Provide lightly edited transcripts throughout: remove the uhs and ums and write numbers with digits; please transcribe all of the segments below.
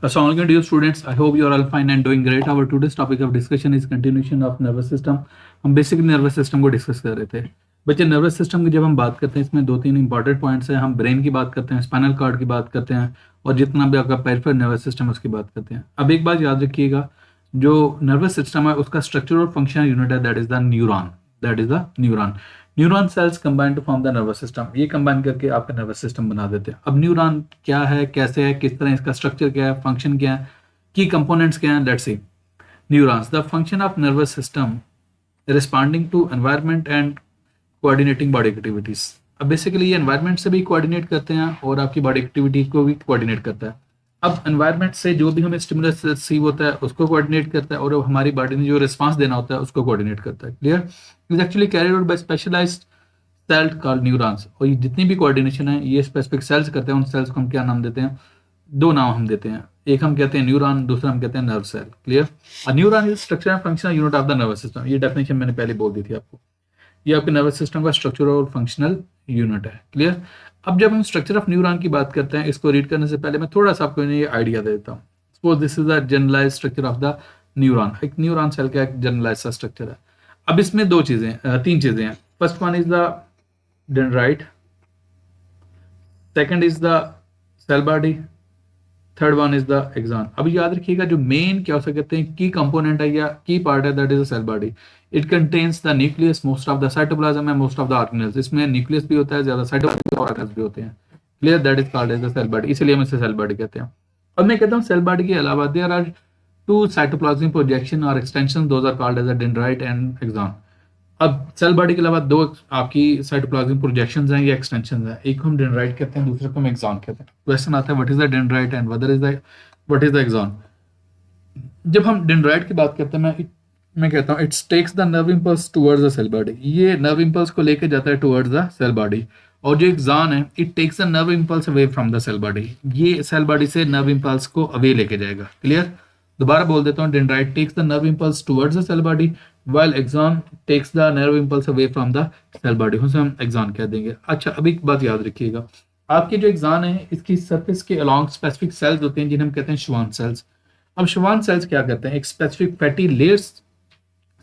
Assalamualaikum dear students, I hope you are all fine and doing great. Our today's topic of discussion is continuation of nervous system. हम basic nervous system को discuss कर रहे थे बच्चे। Nervous system की जब हम बात करते हैं इसमें दो तीन इंपॉर्टेंट पॉइंट्स हैं। हम ब्रेन की बात करते हैं, स्पाइनल कॉर्ड की बात करते हैं और जितना भी आपका पेरिफेरल नर्वस सिस्टम है उसकी बात करते हैं। अब एक बात याद रखिएगा, जो नर्वस सिस्टम है उसका स्ट्रक्चर और फंक्शनल यूनिट है that is the neuron. That is the neuron. Neuron cells combine to form the nervous system. ये कंबाइन करके आपका नर्वस सिस्टम बना देते हैं। अब न्यूरॉन क्या है, कैसे है, किस तरह इसका स्ट्रक्चर क्या है, फंक्शन क्या है, की कंपोनेंट्स क्या हैं, let's see. Neurons, the function of nervous system responding to environment and coordinating body activities. अब बेसिकली ये एनवायरनमेंट से भी कोऑर्डिनेट करते हैं और आपकी बॉडी एक्टिविटी को भी कोऑर्डिनेट करता है। अब एनवायरनमेंट से जो भी हमें स्टिमुलस रिसीव होता है उसको कोऑर्डिनेट करता है और हमारी बॉडी ने जो रिस्पांस देना होता है उसको कोऑर्डिनेट करता है। Clear? Is actually carried out by specialised cell called neurons. और ये जितनी भी कोऑर्डिनेशन है ये स्पेसिफिक सेल्स करते हैं। उन सेल्स को हम क्या नाम देते हैं? दो नाम हम देते हैं, एक हम कहते हैं न्यूरॉन, दूसरा हम कहते हैं nerve cell. Clear? Neuron is structure and functional unit of the nervous system. ये डेफिनेशन मैंने पहले बोल दी थी आपको। ये आपके नर्वस सिस्टम का स्ट्रक्चर और फंक्शनल यूनिट है। क्लियर? अब जब हम स्ट्रक्चर ऑफ न्यूरॉन की बात करते हैं, इसको रीड करने से पहले मैं थोड़ा सा आपको ये आइडिया दे देता हूँ। Suppose this is the generalise structure of the neuron. एक न्यूरॉन सेल का एक जनरलाइज सा स्ट्रक्चर है। अब इसमें तीन चीजें हैं। First one is the dendrite, second is the cell body, third one is the axon. अब याद रखिएगा जो मेन क्या हो सकते हैं की कंपोनेंट है या की पार्ट है that is the cell body. It contains the nucleus, most of the cytoplasm and most of the organelles. इसमें न्यूक्लियस भी होता है, ज्यादा साइटोप्लाज्म और ऑर्गेनेल्स भी होते हैं। Clear? That is called as the cell body, इसलिए हम इसे सेल बॉडी कहते हैं। अब मैं कहता हूँ सेल बॉडी के अलावा there are two cytoplasmic projection और extension, those are called as the dendrite and axon. अब सेल बॉडी के अलावा दो आपकी साइटोप्लाज्मिक प्रोजेक्शंस हैं या एक्सटेंशंस हैं, एक को हम डेंड्राइट कहते हैं, दूसरे को हम एक्सॉन कहते हैं। क्वेश्चन आता है what is the dendrite and what is the axon. जब हम डेंड्राइट की बात करते हैं मैं कहता हूँ it's takes the nerve impulse towards the cell body. ये नर्व इंपल्स को लेके जाता है टुवर्ड्स द सेल बॉडी। और जो एक्सॉन है it takes the nerve impulse away from the cell body. ये सेल बॉडी से नर्व इंपल्स को अवे लेके जाएगा। क्लियर? दोबारा बोल देता हूँ, dendrite takes the nerve impulse towards the cell body while axon takes the nerve impulse away from the cell body। उसे हम एक्सॉन कह देंगे। अच्छा, अब एक बात याद रखिएगा, आपके जो एक्सॉन है इसकी सरफेस के अलोंग स्पेसिफिक सेल्स होते हैं जिन्हें हम कहते हैं श्वान सेल्स। अब श्वान सेल्स क्या करते हैं? एक स्पेसिफिक फैटी लेयर्स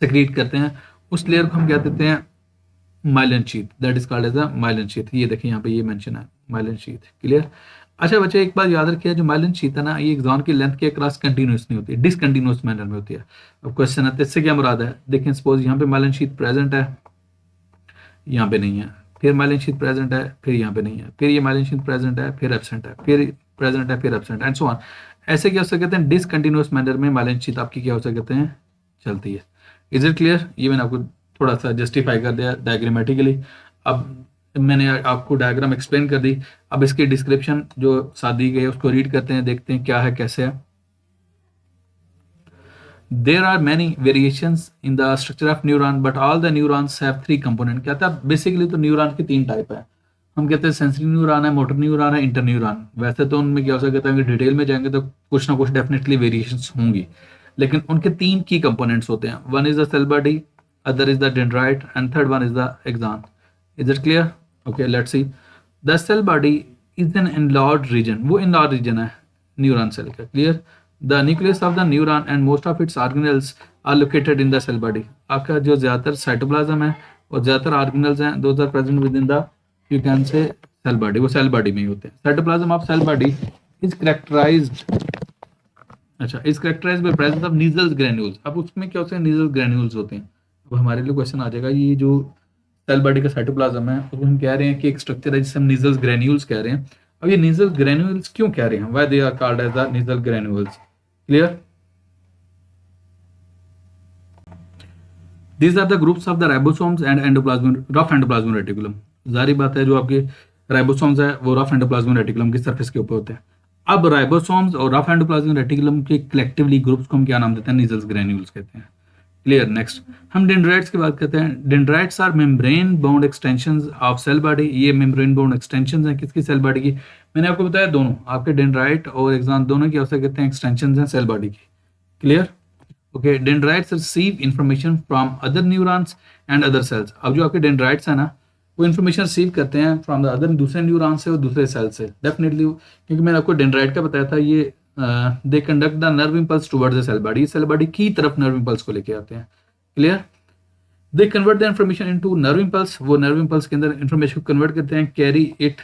सेक्रेट करते हैं। उस लेयर को हम क्या देते हैं? Myelin sheath. That is called as a myelin sheath. ये देखिए यहाँ पे ये मेंशन है माइलिन शीथ। क्लियर? अच्छा बच्चे, एक बात याद रखिए, जो माइलिन शीथ है ना ये एक्सॉन की लेंथ के अक्रॉस कंटिन्यूस नहीं होती है, डिसकंटिन्यूस मैनर में होती है। अब क्वेश्चन है इससे क्या मुराद है? देखें सपोज यहाँ पे माइलिन शीथ प्रेजेंट है, यहाँ पे नहीं है, फिर माइलिन शीथ प्रेजेंट है, फिर यहाँ पे नहीं है, फिर ये माइलिन शीथ प्रेजेंट है, फिर एब्सेंट है, फिर प्रेजेंट है, फिर एब्सेंट एंड सो ऑन। ऐसे क्या हो सकते हैं? डिसकंटिन्यूस मैनर में माइलिन शीथ आपकी क्या हो सकते हैं? चलती है। Is it clear? ये मैंने आपको थोड़ा सा जस्टिफाई कर दिया डायग्रामेटिकली। अब मैंने आपको डायग्राम एक्सप्लेन कर दी। अब इसकी डिस्क्रिप्शन जो साथ दी गई है उसको रीड करते हैं, देखते हैं क्या है कैसे है। There are many variations in the structure of neuron but all the neurons have three component. कहता है बेसिकली तो न्यूरॉन की तीन टाइप है। हम कहते हैं सेंसरी न्यूरॉन है, मोटर न्यूरॉन है, इंटर न्यूरॉन। वैसे तो उनमें क्या हो सकता है कि डिटेल में जाएंगे तो कुछ ना कुछ डेफिनेटली वेरिएशंस होंगी, लेकिन उनके तीन की कंपोनेंट्स होते हैं। One is the cell body, other is the dendrite and third one is the axon. Is it clear? Okay, let's see. The cell body is an enlarged region. वो enlarged region है neuron cell का। Clear? The nucleus of the neuron and most of its organelles are located in the cell body. आपका जो ज़्यादातर cytoplasm है और ज़्यादातर organelles हैं, those are present within the, you can say, cell body. वो cell body में ही होते हैं। Cytoplasm of cell body is characterized by presence of Nissl granules। अब उसमें क्या होते हैं? Nissl granules होते हैं। अब हमारे लिए क्वेश्चन आ जाएगा, ये जो सेल बॉडी का साइटोप्लाज्म है उसको हम कह रहे हैं कि एक स्ट्रक्चर है जिसे हम Nissl granules कह रहे हैं। अब ये Nissl granules क्यों कह रहे हैं? Why they are called as the Nissl granules? Clear? These are the groups of the ribosomes and rough endoplasmic reticulum। जारी बात है, जो आपके राइबोसोम्स है वो रफ एंडोप्लाज्मिक रेटिकुलम की सरफेस के ऊपर होते हैं। अब राइबोसोम्स और रफ एंडोप्लाज्मिक रेटिकुलम के कलेक्टिवली ग्रुप्स को हम क्या नाम देते हैं? Nissl granules कहते हैं। क्लियर? नेक्स्ट हम डेंड्राइट्स की बात करते हैं। Dendrites are membrane bound extensions of cell body. ये मेम्ब्रेन बाउंड एक्सटेंशंस हैं किसकी? सेल बॉडी की। मैंने आपको बताया दोनों आपके डेंड्राइट और एक्सॉन दोनों की क्या कहते हैं? एक्सटेंशंस हैं सेल बॉडी की। Clear? Okay, dendrites receive information from other neurons and other sales. अब जो आपके डेंड्राइट्स हैं ना वो इन्फॉर्मेशन रिसीव करते हैं फ्रॉम द अदर, दूसरे न्यूरॉन से और दूसरे सेल से। डेफिनेटली, क्योंकि मैंने आपको डेंड्राइट का बताया था, ये they conduct the nerve impulse towards the cell body, cell body की तरफ नर्व इम्पल्स को लेके आते हैं। Clear? They convert the information into nerve impulse, वो नर्व इम्पल्स के अंदर इन्फॉर्मेशन को कन्वर्ट करते हैं, carry it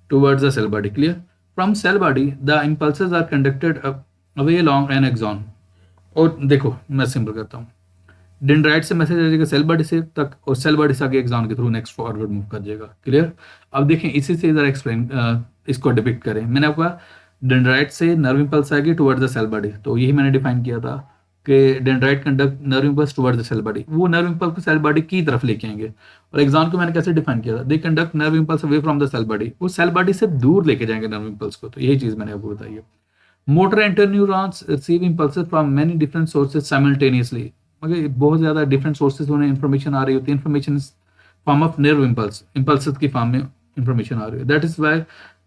towards the cell body. Clear? From cell body the impulses are conducted away along an axon. और देखो मैं सिंपल करता हूँ, डेंड्राइट से मैसेज आ जाएगा सेल बॉडी से तक, और सेल बॉडी से आगे एक्सॉन के थ्रू नेक्स्ट फॉरवर्ड मूव कर जाएगा। क्लियर? अब देखें इसी से इधर एक्सप्लेन इसको डिपिक्ट करें। मैंने आपको डेंड्राइट से नर्व इम्पल्स आएगी टुवर्ड्स द सेल बॉडी, तो यही मैंने डिफाइन किया था कि dendrite conduct nerve impulse towards the cell body, वो नर्व इम्पल्स को सेल बॉडी की तरफ लेके आएंगे। और एक्सॉन को मैंने कैसे डिफाइन किया था, they conduct nerve impulse away from the cell body, वो सेल बॉडी से दूर लेके जाएंगे नर्व इम्पल्स को। तो यही चीज मैंने आपको बताई है। Motor interneurons receive impulses from many different sources simultaneously, मगर बहुत ज्यादा डिफरेंट सोर्सेज उन्हें इन्फॉर्मेशन आ रही होती है, information form of nerve impulse, impulses की फॉर्म में इन्फॉर्मेशन आ रही है। That is why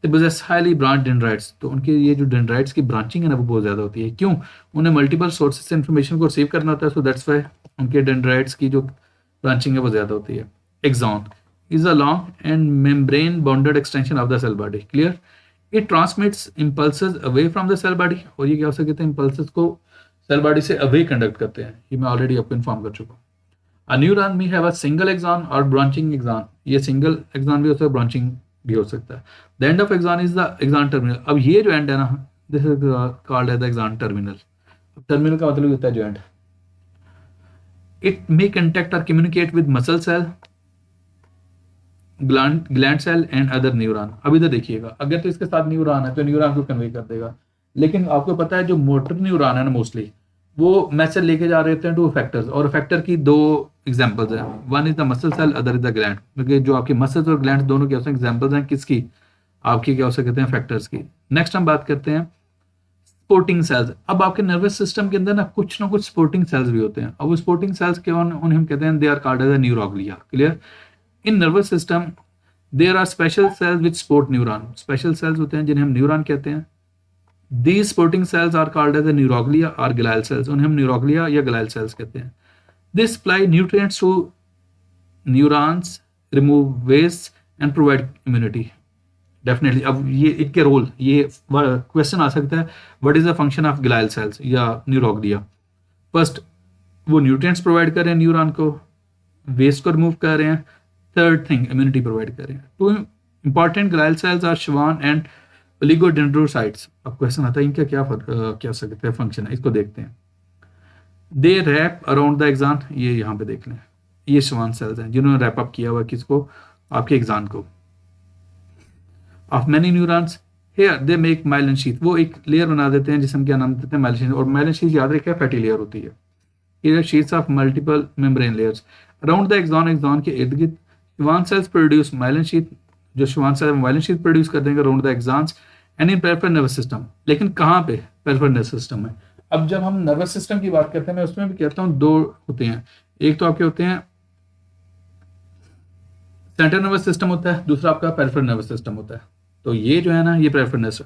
they possess highly branch dendrites, तो उनके ये जो डेंड्राइट्स की ब्रांचिंग है ना वो बहुत ज्यादा होती है। क्यों? उन्हें मल्टीपल सोर्सेज से इन्फॉर्मेशन को रिसीव करना होता है, सो दैट्स वाई उनके डेंड्राइट्स की जो ब्रांचिंग है वो ज्यादा होती है। Axon is a long and membrane bounded extension of the cell body. Clear? It transmits impulses away from the cell body, और ये क्या हो सकते हैं, इम्पल्सेस को सेल बॉडी से अवे कंडक्ट करते हैं। ये मैं ऑलरेडी आपको इन्फॉर्म कर चुका हूँ। A neuron may have a single axon और ब्रांचिंग एक्सॉन, ये सिंगल एक्सॉन भी हो सकता है, ब्रांचिंग भी हो सकता है। The end of axon is the axon terminal. अब ये जो एंड है ना, this is called as the axon terminal. Terminal का मतलब होता है जो एंड। इट मे कंटेक्ट और communicate with muscle cell, gland cell and other neuron. अब इधर देखिएगा, अगर तो इसके साथ न्यूरॉन है तो न्यूरॉन को कन्वे कर देगा, लेकिन आपको पता है जो मोटर न्यूरॉन है ना मोस्टली वो मैसेज लेके जा रहे हैं टू फैक्टर्स, और फैक्टर की दो एग्जांपल्स हैं, one is the muscle cell, other is the gland. क्योंकि जो आपके मसल्स और ग्लैंड दोनों क्या एग्जांपल्स हैं किसकी, आपकी क्या हो सकते हैं, फैक्टर्स की। नेक्स्ट हम बात करते हैं स्पोर्टिंग सेल्स। अब आपके नर्वस सिस्टम के अंदर ना कुछ स्पोर्टिंग सेल्स भी होते हैं। अब वो स्पोर्टिंग सेल्स के उन्हें हम कहते हैं, they are called as neuroglia. Clear? In nervous system there are special cells which support neuron, special cells होते हैं जिन्हें हम न्यूरॉन कहते हैं। These supporting cells are called as neuroglia और ग्लाइल सेल्स, उन्हें हम न्यूरोग्लिया या ग्लाइल सेल्स कहते हैं। They supply nutrients to neurons, remove waste and provide immunity. Definitely अब ये इनके रोल, ये क्वेश्चन आ सकता है, what is the function of glial sales या न्यूरोग्लिया। फर्स्ट, वो न्यूट्रिएंट्स प्रोवाइड कर रहे हैं न्यूरॉन को, वेस्ट को रिमूव कर रहे हैं, थर्ड थिंग इम्यूनिटी प्रोवाइड कर रहे हैं। Two important glial cells are Schwann and oligodendrocytes. अब क्वेश्चन आता है इनका क्या सकते हैं फंक्शन है, इसको देखते हैं। दे रैप अराउंड द एक्सॉन, ये यहाँ पे देख लें, ये श्वान सेल्स हैं जिन्होंने रैप अप किया हुआ किसको, आपके एक्सॉन को। Of many neurons here they make myelin sheath, वो एक लेयर बना देते हैं जिसे हम क्या नाम देते हैं, माइलिन शीथ। और माइलिन शीथ याद रखिए फैटी लेयर होती है। Here sheets of multiple membrane layers around the axon, axon के इर्द गिर्द Schwann cells produce myelin sheath, जो Schwann cell myelin sheath produce कर देंगे around the axons and in peripheral nervous system. लेकिन कहाँ पे, पेरिफेरल नर्वस सिस्टम में। अब जब हम नर्वस सिस्टम की बात करते हैं, मैं उसमें भी कहता हूँ दो होते हैं, एक तो आपके होते हैं सेंट्रल नर्वस सिस्टम होता है, दूसरा आपका पेरिफेरल नर्वस सिस्टम होता है। तो ये जो है ना, ये peripheral nervous,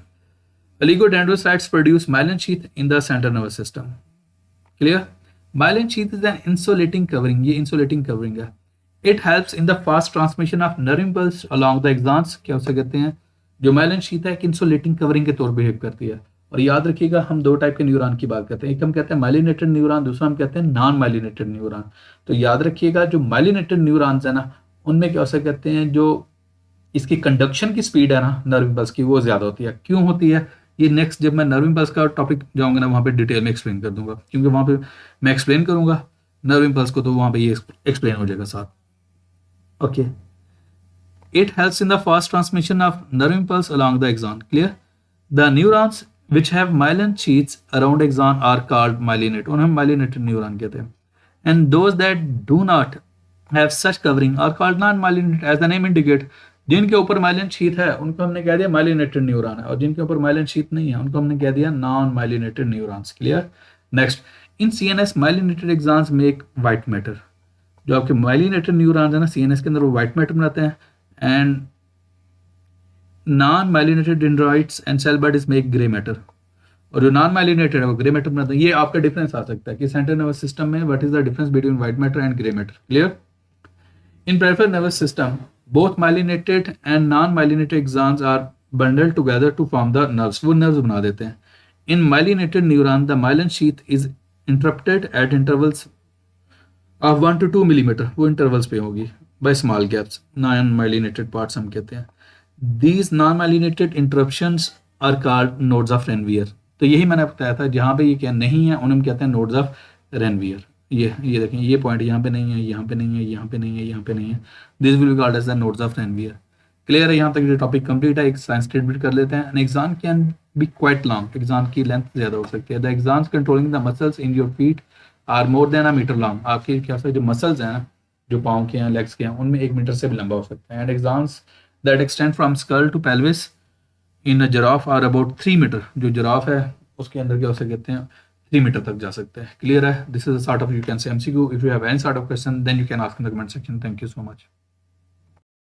oligodendrocytes produce myelin sheath in the central nervous system. Clear? Myelin sheath is an insulating covering, ये इंसुलेटिंग कवरिंग है। It helps in the fast transmission of nerve impulse along the axons, क्या उसे कहते हैं, जो myelin sheath है एक insulating covering के तौर पर बिहेव करती है। और याद रखिएगा हम दो टाइप के न्यूरॉन की बात करते हैं, एक हम कहते हैं माइलिनेटेड न्यूरॉन, दूसरा हम कहते हैं नॉन माइलिनेटेड न्यूरॉन। तो याद रखिएगा जो माइलिनेटेड न्यूरॉन्स है ना, उनमें क्या हो कहते हैं, जो इसकी कंडक्शन की स्पीड है ना नर्व इम्पल्स की, वो ज्यादा होती है। क्यों होती है, ये नेक्स्ट जब मैं नर्व इम्पल्स का टॉपिक जाऊंगा ना, वहां पे डिटेल में एक्सप्लेन कर दूंगा, क्योंकि वहां पे मैं एक्सप्लेन करूंगा नर्व इम्पल्स को, तो वहां पे ये एक्सप्लेन हो जाएगा साथ। Okay, it helps in the fast transmission of nerve impulse along the axon. Clear? The neurons which have myelin sheaths around axon are called myelinate, उन्हें हम myelinated neuron कहते हैं। And those that do not have such covering are called non-myelinated, as the name indicate। जिनके ऊपर myelin sheath है उनको हमने कह दिया माइलिनेटेड न्यूरॉन है, और जिनके ऊपर माइलिन शीथ नहीं है उनको हमने कह दिया non myelinated neurons. Clear? Next, in CNS myelinated axons make white matter, जो आपके माइलिनेटेड न्यूरॉन्स है ना सीएनएस के अंदर, वो व्हाइट मैटर बनाते हैं। And non myelinated dendrites and cell bodies make grey matter, और जो नॉन माइलिनेटेड है वो ग्रे मैटर बनाते हैं। ये आपका डिफरेंस आ सकता है कि सेंट्रल नर्वस सिस्टम में what is the difference between white matter and grey matter. Clear? In peripheral nervous system both myelinated and non myelinated axons are bundled together to form the nerves, वो nerves बना देते हैं। In myelinated neuron, the myelin sheath is interrupted at intervals of 1 to 2 millimeter, वो intervals पे होगी, by small gaps, non myelinated parts हम कहते हैं. These non myelinated interruptions are called nodes of Ranvier. तो यही मैंने बताया था, जहाँ पे ये क्या नहीं है उन्हें हम कहते हैं नोड्स ऑफ Ranvier. ये देखें, ये पॉइंट यहाँ पे नहीं है, यहाँ पे नहीं है, यहाँ पे नहीं है, यहाँ पे नहीं है. This will be called as the nodes of Ranvier. Clear है? यहाँ तक ये टॉपिक कंप्लीट है. एक साइंस स्टेटमेंट कर लेते हैं. An axon can be quite long, axon की लेंथ ज़्यादा हो सकती है. The axons controlling the muscles in your feet are more than a metre long. आपके क्या जो मसल्स हैं ना, जो पाँव के हैं, लेग्स के हैं, उनमें 1 मीटर से भी लंबा हो सकता है. And axons that extend from skull to pelvis in a giraffe are about 3 metre. जो जिराफ है उसके अंदर क्या हो सकते हैं, 3 मीटर तक जा सकते हैं. क्लियर है? This is a sort of, you can say MCQ. If you have any sort of question then you can ask in the comment section. Thank you so much.